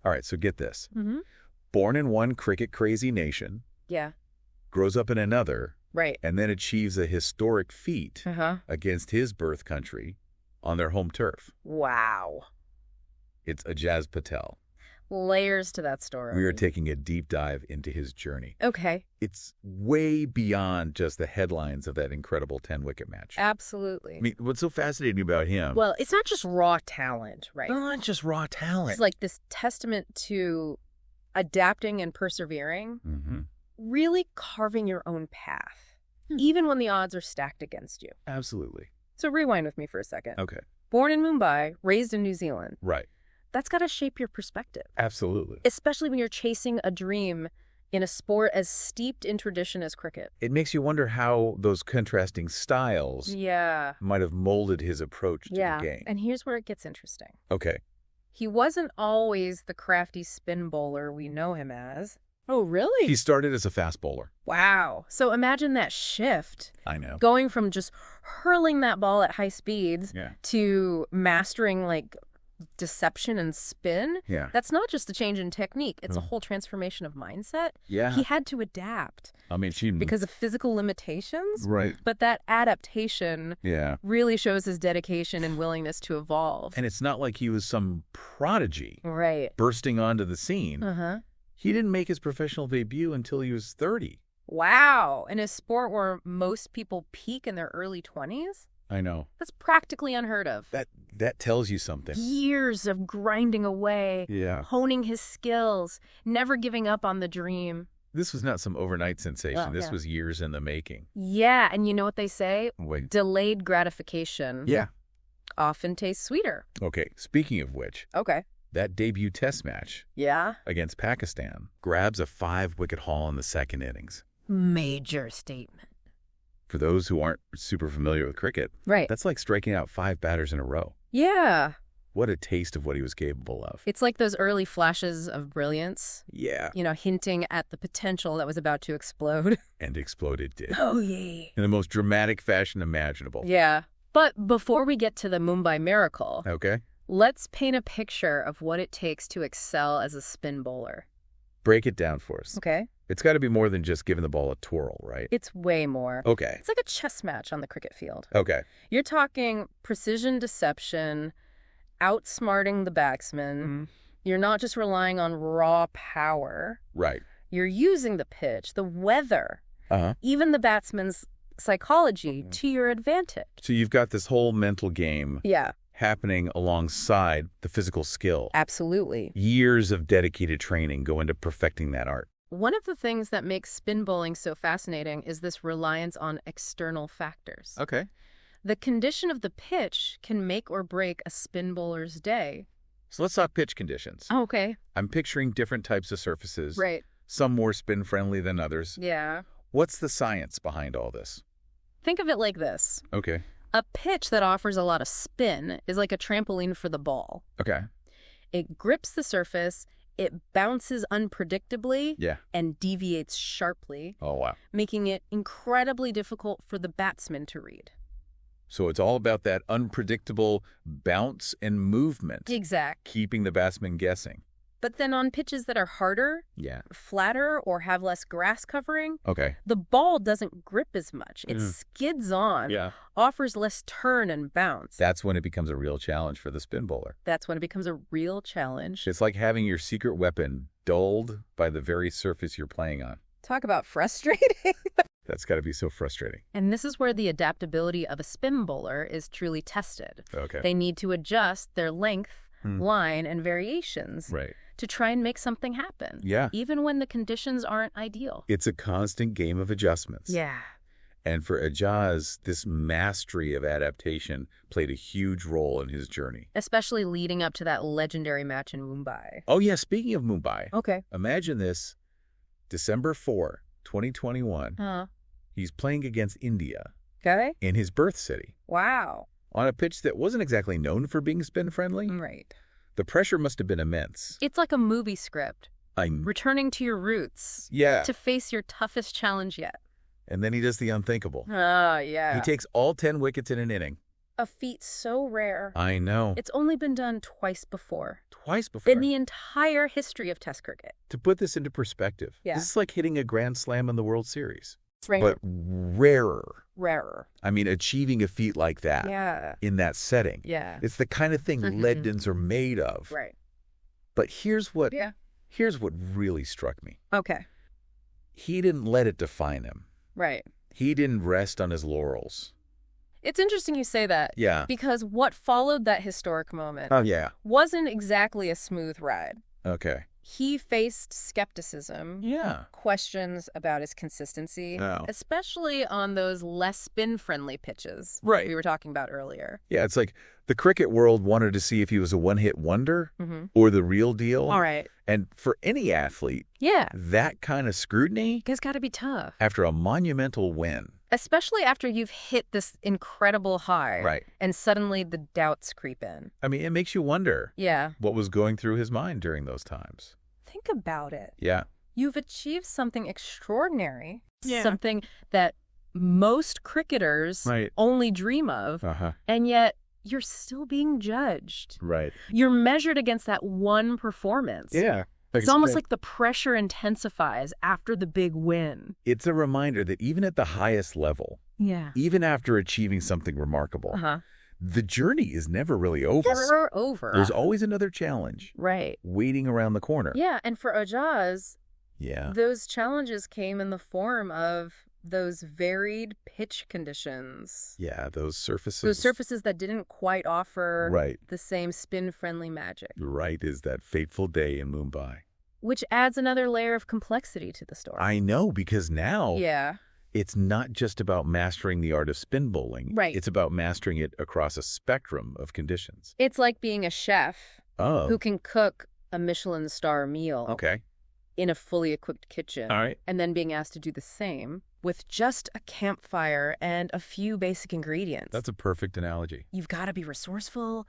All right, so get this. Mm-hmm. Born in one cricket-crazy nation, Yeah. grows up in another, Right. and then achieves a historic feat against his birth country on their home turf. Wow. It's Ajaz Patel. Layers to that story. We are taking a deep dive into his journey. Okay. It's way beyond just the headlines of that incredible 10-wicket match. Absolutely. I mean, what's so fascinating about him... Well, it's not just raw talent, right? Not just raw talent. It's like this testament to adapting and persevering, really carving your own path, even when the odds are stacked against you. Absolutely. So rewind with me for a second. Okay. Born in Mumbai, raised in New Zealand. Right. That's got to shape your perspective. Absolutely. Especially when you're chasing a dream in a sport as steeped in tradition as cricket. It makes you wonder how those contrasting styles might have molded his approach to the game. And here's where it gets interesting. Okay. He wasn't always the crafty spin bowler we know him as. Oh, really? He started as a fast bowler. Wow. So imagine that shift. I know. Going from just hurling that ball at high speeds to mastering like deception and spin. Yeah. That's not just a change in technique. It's a whole transformation of mindset. Yeah. He had to adapt. I mean, because of physical limitations. Right. But that adaptation really shows his dedication and willingness to evolve. And it's not like he was some prodigy. Right. Bursting onto the scene. He didn't make his professional debut until he was 30. Wow. In a sport where most people peak in their early 20s? I know. That's practically unheard of. That tells you something. Years of grinding away, honing his skills, never giving up on the dream. This was not some overnight sensation. This was years in the making. Yeah, and you know what they say? Wait. Delayed gratification often tastes sweeter. Okay, speaking of which. Okay. That debut test match against Pakistan grabs a 5-wicket haul in the second innings. Major statement. For those who aren't super familiar with cricket, that's like striking out 5 batters in a row. Yeah. What a taste of what he was capable of. It's like those early flashes of brilliance. Yeah. You know, hinting at the potential that was about to explode. And explode it did. Oh, yeah. In the most dramatic fashion imaginable. Yeah. But before we get to the Mumbai miracle, let's paint a picture of what it takes to excel as a spin bowler. Break it down for us. Okay. It's got to be more than just giving the ball a twirl, right? It's way more. Okay. It's like a chess match on the cricket field. Okay. You're talking precision deception, outsmarting the batsman. You're not just relying on raw power. Right. You're using the pitch, the weather, even the batsman's psychology to your advantage. So you've got this whole mental game happening alongside the physical skill. Absolutely. Years of dedicated training go into perfecting that art. One of the things that makes spin bowling so fascinating is this reliance on external factors. Okay. The condition of the pitch can make or break a spin bowler's day. So let's talk pitch conditions. Okay. I'm picturing different types of surfaces. Right. Some more spin-friendly than others. Yeah. What's the science behind all this? Think of it like this. Okay. A pitch that offers a lot of spin is like a trampoline for the ball. Okay. It grips the surface, it bounces unpredictably, and deviates sharply. Oh, wow. Making it incredibly difficult for the batsman to read. So it's all about that unpredictable bounce and movement. Exact. Keeping the batsman guessing. But then on pitches that are harder, flatter, or have less grass covering, the ball doesn't grip as much. It skids on, offers less turn and bounce. That's when it becomes a real challenge for the spin bowler. That's when it becomes a real challenge. It's like having your secret weapon dulled by the very surface you're playing on. Talk about frustrating. That's got to be so frustrating. And this is where the adaptability of a spin bowler is truly tested. Okay. They need to adjust their length, line, and variations to try and make something happen. Yeah. Even when the conditions aren't ideal. It's a constant game of adjustments. Yeah. And for Ajaz, this mastery of adaptation played a huge role in his journey. Especially leading up to that legendary match in Mumbai. Oh, yeah. Speaking of Mumbai. Okay. Imagine this. December 4, 2021. He's playing against India. Okay. In his birth city. Wow. On a pitch that wasn't exactly known for being spin-friendly. Right. The pressure must have been immense. It's like a movie script. Returning to your roots. Yeah. To face your toughest challenge yet. And then he does the unthinkable. Oh, yeah. He takes all 10 wickets in an inning. A feat so rare. I know. It's only been done twice before. Twice before? In the entire history of Test cricket. To put this into perspective, this is like hitting a grand slam in the World Series. Right. But rarer. Rarer. I mean, achieving a feat like that in that setting. Yeah. It's the kind of thing legends are made of. Right. But here's what really struck me. Okay. He didn't let it define him. Right. He didn't rest on his laurels. It's interesting you say that. Yeah. Because what followed that historic moment wasn't exactly a smooth ride. Okay. He faced skepticism, questions about his consistency, especially on those less spin-friendly pitches we were talking about earlier. Yeah, it's like the cricket world wanted to see if he was a one-hit wonder or the real deal. All right. And for any athlete, that kind of scrutiny has got to be tough. After a monumental win. Especially after you've hit this incredible high. Right. And suddenly the doubts creep in. I mean, it makes you wonder what was going through his mind during those times. Think about it. Yeah. You've achieved something extraordinary. Something that most cricketers only dream of. And yet you're still being judged. Right. You're measured against that one performance. Yeah. It's almost like the pressure intensifies after the big win. It's a reminder that even at the highest level, even after achieving something remarkable, the journey is never really over. Never over. There's always another challenge. Right. Waiting around the corner. Yeah, and for Ajaz, those challenges came in the form of those varied pitch conditions. Yeah, those surfaces. Those surfaces that didn't quite offer the same spin-friendly magic. Right, is that fateful day in Mumbai. Which adds another layer of complexity to the story. I know, because now it's not just about mastering the art of spin bowling. Right. It's about mastering it across a spectrum of conditions. It's like being a chef who can cook a Michelin star meal in a fully equipped kitchen. All right. And then being asked to do the same with just a campfire and a few basic ingredients. That's a perfect analogy. You've got to be resourceful.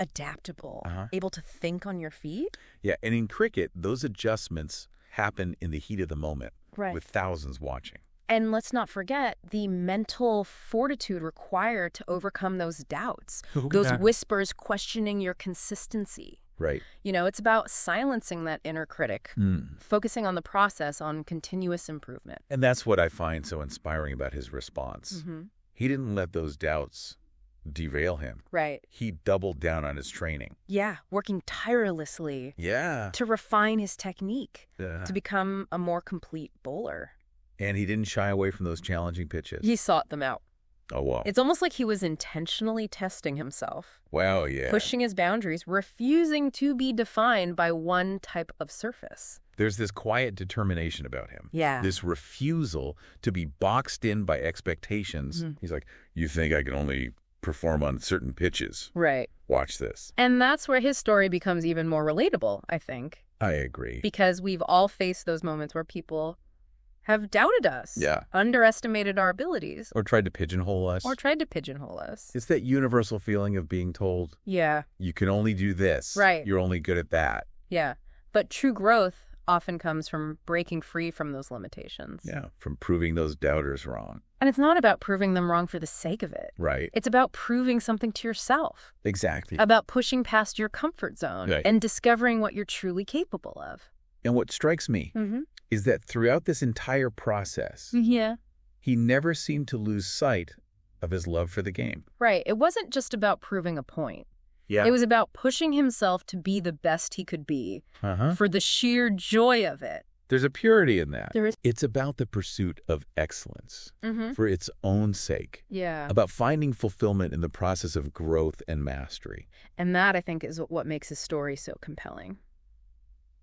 Adaptable. Able to think on your feet. Yeah, and in cricket, those adjustments happen in the heat of the moment with thousands watching. And let's not forget the mental fortitude required to overcome those doubts, those whispers questioning your consistency. Right. You know, it's about silencing that inner critic, focusing on the process, on continuous improvement. And that's what I find so inspiring about his response. He didn't let those doubts derail him. Right. He doubled down on his training. Yeah, working tirelessly. To refine his technique, to become a more complete bowler. And he didn't shy away from those challenging pitches. He sought them out. Oh, wow. It's almost like he was intentionally testing himself. Wow, yeah. Pushing his boundaries, refusing to be defined by one type of surface. There's this quiet determination about him. Yeah. This refusal to be boxed in by expectations. He's like, you think I can only perform on certain pitches? Right. Watch this. And that's where his story becomes even more relatable, I think. I agree. Because we've all faced those moments where people have doubted us, underestimated our abilities. Or tried to pigeonhole us. It's that universal feeling of being told, you can only do this. Right. You're only good at that. Yeah. But true growth often comes from breaking free from those limitations. Yeah, from proving those doubters wrong. And it's not about proving them wrong for the sake of it. Right. It's about proving something to yourself. Exactly. About pushing past your comfort zone and discovering what you're truly capable of. And what strikes me is that throughout this entire process, he never seemed to lose sight of his love for the game. Right. It wasn't just about proving a point. Yeah. It was about pushing himself to be the best he could be for the sheer joy of it. There's a purity in that. There is. It's about the pursuit of excellence for its own sake. Yeah. About finding fulfillment in the process of growth and mastery. And that, I think, is what makes his story so compelling.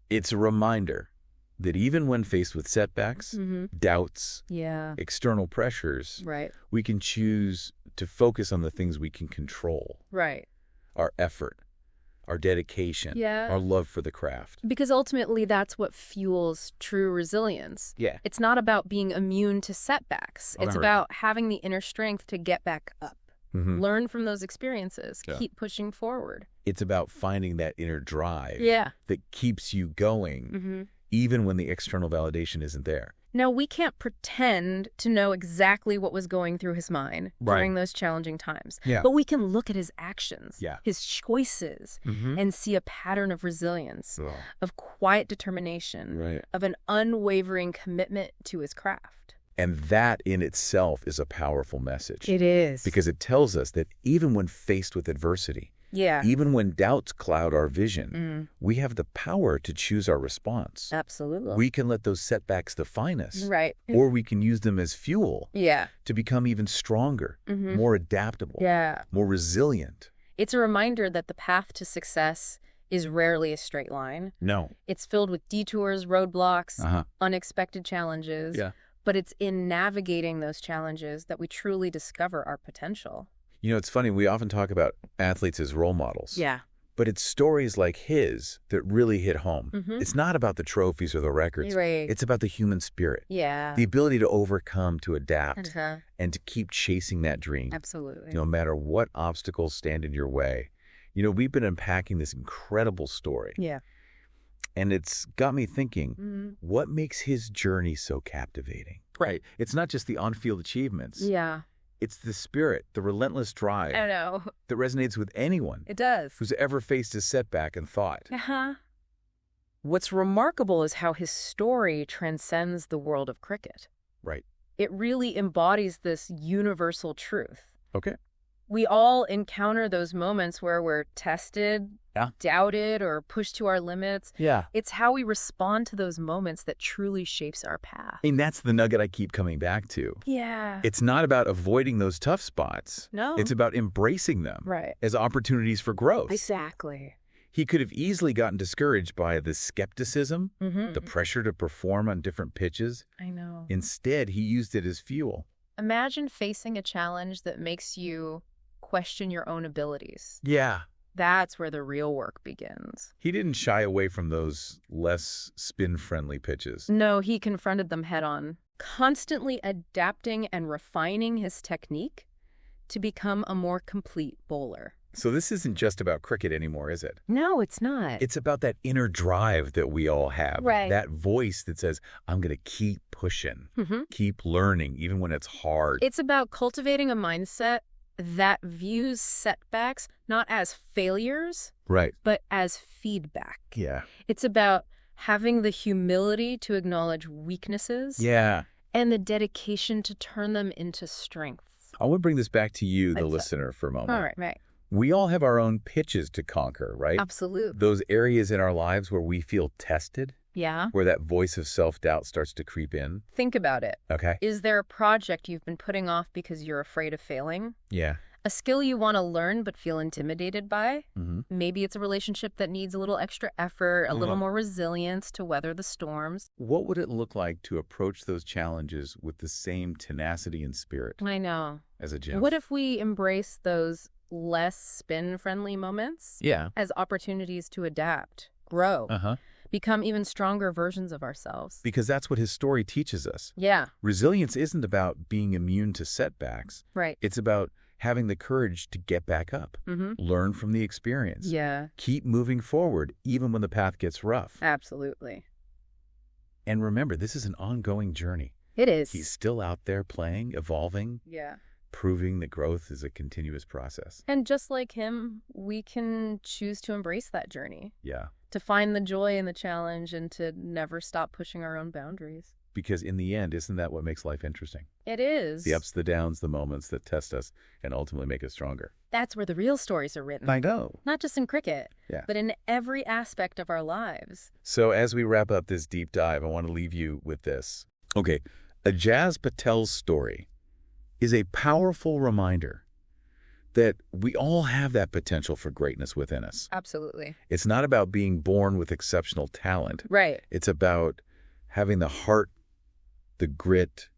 It's a reminder that even when faced with setbacks, doubts, external pressures, we can choose to focus on the things we can control. Right. Our effort, our dedication, our love for the craft. Because ultimately that's what fuels true resilience. Yeah. It's not about being immune to setbacks. It's about having the inner strength to get back up. Learn from those experiences. Keep pushing forward. It's about finding that inner drive that keeps you going even when the external validation isn't there. Now, we can't pretend to know exactly what was going through his mind during those challenging times. Yeah. But we can look at his actions, his choices, Mm-hmm. and see a pattern of resilience, of quiet determination, of an unwavering commitment to his craft. And that in itself is a powerful message. It is. Because it tells us that even when faced with adversity, even when doubts cloud our vision, we have the power to choose our response. Absolutely. We can let those setbacks define us. Right. Or we can use them as fuel to become even stronger, more adaptable, more resilient. It's a reminder that the path to success is rarely a straight line. No. It's filled with detours, roadblocks, unexpected challenges. But it's in navigating those challenges that we truly discover our potential. You know, it's funny, we often talk about athletes as role models. Yeah. But it's stories like his that really hit home. It's not about the trophies or the records. Right. It's about the human spirit. Yeah. The ability to overcome, to adapt, and to keep chasing that dream. Absolutely. No matter what obstacles stand in your way. You know, we've been unpacking this incredible story. Yeah. And it's got me thinking, what makes his journey so captivating? Right. It's not just the on-field achievements. Yeah. It's the spirit, the relentless drive. I know. That resonates with anyone. It does. Who's ever faced a setback and thought. What's remarkable is how his story transcends the world of cricket. Right. It really embodies this universal truth. Okay. We all encounter those moments where we're tested, doubted, or pushed to our limits. Yeah. It's how we respond to those moments that truly shapes our path. I mean, that's the nugget I keep coming back to. Yeah. It's not about avoiding those tough spots. No. It's about embracing them as opportunities for growth. Exactly. He could have easily gotten discouraged by the skepticism, the pressure to perform on different pitches. I know. Instead, he used it as fuel. Imagine facing a challenge that makes you question your own abilities. Yeah. That's where the real work begins. He didn't shy away from those less spin-friendly pitches. No, he confronted them head-on, constantly adapting and refining his technique to become a more complete bowler. So this isn't just about cricket anymore, is it? No, it's not. It's about that inner drive that we all have. Right. That voice that says, I'm going to keep pushing, keep learning, even when it's hard. It's about cultivating a mindset that views setbacks not as failures, but as feedback. Yeah. It's about having the humility to acknowledge weaknesses. Yeah. And the dedication to turn them into strengths. I want to bring this back to you, the listener, for a moment. All right. We all have our own pitches to conquer, right? Absolutely. Those areas in our lives where we feel tested. Yeah. Where that voice of self-doubt starts to creep in. Think about it. Okay. Is there a project you've been putting off because you're afraid of failing? Yeah. A skill you want to learn but feel intimidated by? Maybe it's a relationship that needs a little extra effort, a little more resilience to weather the storms. What would it look like to approach those challenges with the same tenacity and spirit? I know. As a Jeff? What if we embrace those less spin-friendly moments as opportunities to adapt, grow, become even stronger versions of ourselves? Because that's what his story teaches us. Yeah. Resilience isn't about being immune to setbacks. Right. It's about having the courage to get back up, learn from the experience, keep moving forward even when the path gets rough. Absolutely. And remember, this is an ongoing journey. It is. He's still out there playing, evolving, proving that growth is a continuous process. And just like him, we can choose to embrace that journey. Yeah. To find the joy in the challenge and to never stop pushing our own boundaries. Because in the end, isn't that what makes life interesting? It is. The ups, the downs, the moments that test us and ultimately make us stronger. That's where the real stories are written. I know. Not just in cricket, but in every aspect of our lives. So as we wrap up this deep dive, I want to leave you with this. Okay, Ajaz Patel's story is a powerful reminder that we all have that potential for greatness within us. Absolutely. It's not about being born with exceptional talent. Right. It's about having the heart, the grit,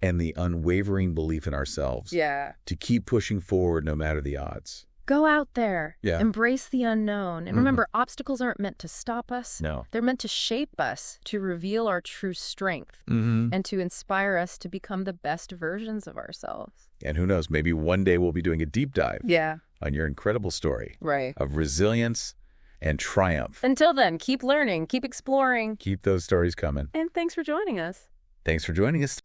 and the unwavering belief in ourselves. Yeah. To keep pushing forward no matter the odds. Go out there. Yeah. Embrace the unknown. And remember, obstacles aren't meant to stop us. No. They're meant to shape us, to reveal our true strength, and to inspire us to become the best versions of ourselves. And who knows, maybe one day we'll be doing a deep dive on your incredible story of resilience and triumph. Until then, keep learning, keep exploring. Keep those stories coming. And thanks for joining us. Thanks for joining us.